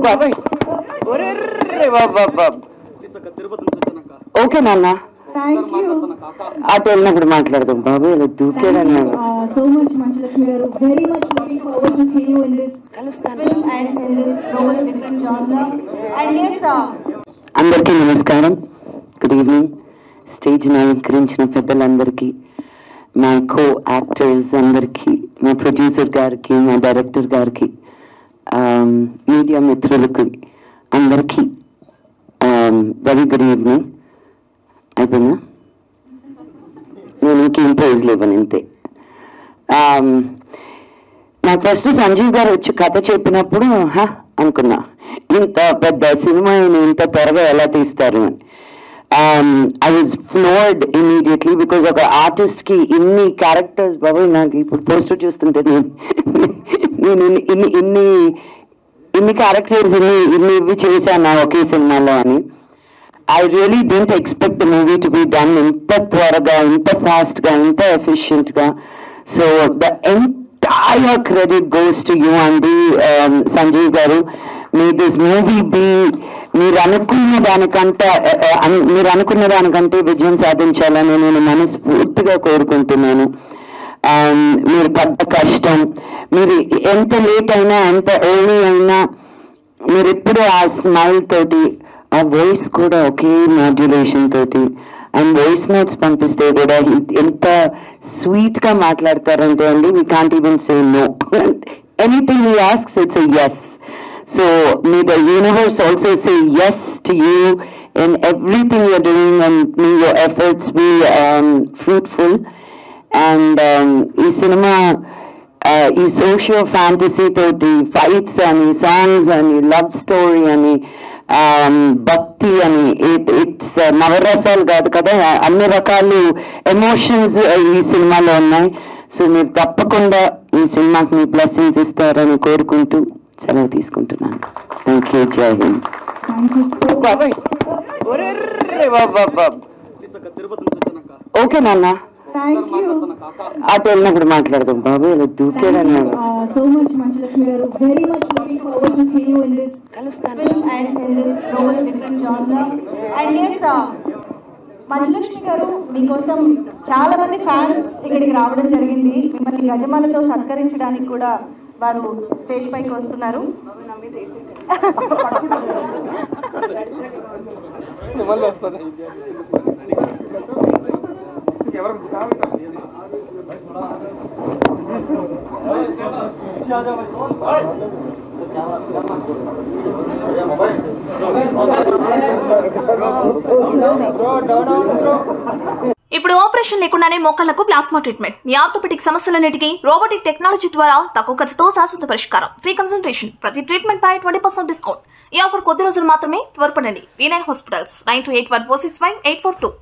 బాబాయ్ ఓకే నాన్న అటు వెళ్ళినప్పుడు మాట్లాడదాం బాబు ఇలా దూకేదన్నాడు. So much Manchulakshmi garu, very much looking forward to see you in this film and in this role, different genre. And yes, అందరికీ నమస్కారం, గుడ్ ఈవినింగ్. స్టేజ్ అలంకరించిన పెద్దలందరికీ, మా కో యాక్టర్స్ అందరికీ, మా ప్రొడ్యూసర్ గారికి, మా డైరెక్టర్ గారికి, మీడియా మిత్రులకి అందరికీ వెరీ గుడ్ ఈవినింగ్. అయిపోయిందా? నేను ఇంకేం పోజులు ఇవ్వను, ఇంతే. నాకు ఫస్ట్ సంజీవ్ గారు వచ్చి కథ చెప్పినప్పుడు అనుకున్నా, ఇంత పెద్ద సినిమా ఇంత త్వరగా ఎలా తీస్తారు అని. I was floored immediately because ఒక ఆర్టిస్ట్ కి ఇన్ని క్యారెక్టర్స్, బాబోయ్ నాకు ఇప్పుడు పోస్టర్ చూస్తుంటే నేను ఇన్ని క్యారెక్టర్స్ ఇవి చేశాను ఒకే సినిమాలో అని. I really didn't expect the movie to be done inta twaraga, inta fast ga, inta efficient ga. So the entire credit goes to you and Sanjeev garu. May this movie be మీరు అనుకున్న దానికంటే విజయం సాధించాలని నేను మనస్ఫూర్తిగా కోరుకుంటున్నాను. మీరు పడ్డ కష్టం, మీరు ఎంత లేట్ అయినా ఎంత ఎర్లీ అయినా మీరు ఎప్పుడు ఆ స్మైల్ తోటి, ఆ వాయిస్ కూడా ఒకే మాడ్యులేషన్ తోటి, అండ్ వాయిస్ నోట్స్ పంపిస్తే కూడా ఎంత స్వీట్ గా మాట్లాడతారంటే అండి, we can't even say no. Anything he asks it's a yes. So may the universe also say yes to you in everything you're doing, and may your efforts be fruitful. And ఈ cinema ఈ socio fantasy తోటి fights అని, songs అని, love story అని, భక్తి అని, it's నవరసాలు కాదు కదా, అన్ని రకాలు ఎమోషన్స్ ఈ సినిమాలో ఉన్నాయి. సో మీరు తప్పకుండా ఈ సినిమాకి మీ బ్లెస్సింగ్స్ ఇస్తారని కోరుకుంటూ సెలవు తీసుకుంటున్నాను. థ్యాంక్ యూ, జై హింద్. ఓకే నాన్న అటు వెళ్ళినప్పుడు మాట్లాడదాం బాబు, ఇలా దూకేదన్నాడు. So much Manchulakshmi garu, very much looking forward to see you in this film and in this role, different genre. And yes, Manchulakshmi garu, మీకోసం చాలా మంది ఫ్యాన్స్ ఇక్కడికి రావడం జరిగింది. మిమ్మల్ని గజమాలతో సత్కరించడానికి కూడా వారు స్టేజ్ పైకి వస్తున్నారు. ఇప్పుడు ఆపరేషన్ లేకుండానే మోకాళ్లకు ప్లాస్మా ట్రీట్మెంట్. మీ ఆర్థోపెటిక్ సమస్యలన్నిటికీ రోబోటిక్ టెక్నాలజీ ద్వారా తక్కువ ఖర్చుతో శాశ్వత పరిష్కారం. ఫ్రీ కన్సల్టేషన్, ప్రతి ట్రీట్మెంట్ పై 20% డిస్కౌంట్. ఈ ఆఫర్ కొద్ది రోజులు మాత్రమే. త్వరపడండి. V9 hospitals, 9281465842.